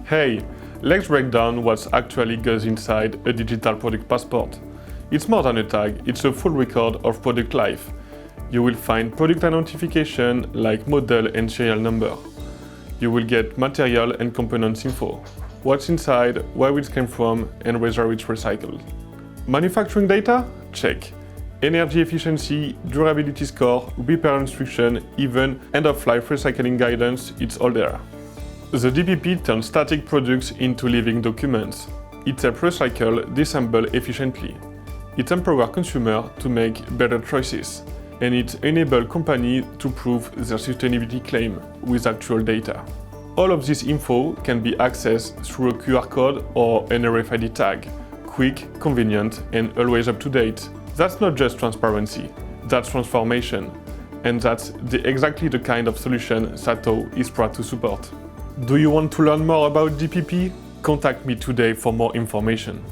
Hey, let's break down what actually goes inside a digital product passport. It's more than a tag, it's a full record of product life. You will find product identification like model and serial number. You will get material and components info, what's inside, where it came from, and whether it's recycled. Manufacturing data? Check. Energy efficiency, durability score, repair instruction, even end-of-life recycling guidance, it's all there. The DPP turns static products into living documents. It helps recycle, disassemble efficiently. It empowers consumers to make better choices, and it enables companies to prove their sustainability claim with actual data. All of this info can be accessed through a QR code or an RFID tag, quick, convenient, and always up to date. That's not just transparency, that's transformation. And that's exactly the kind of solution SATO is proud to support. Do you want to learn more about DPP? Contact me today for more information.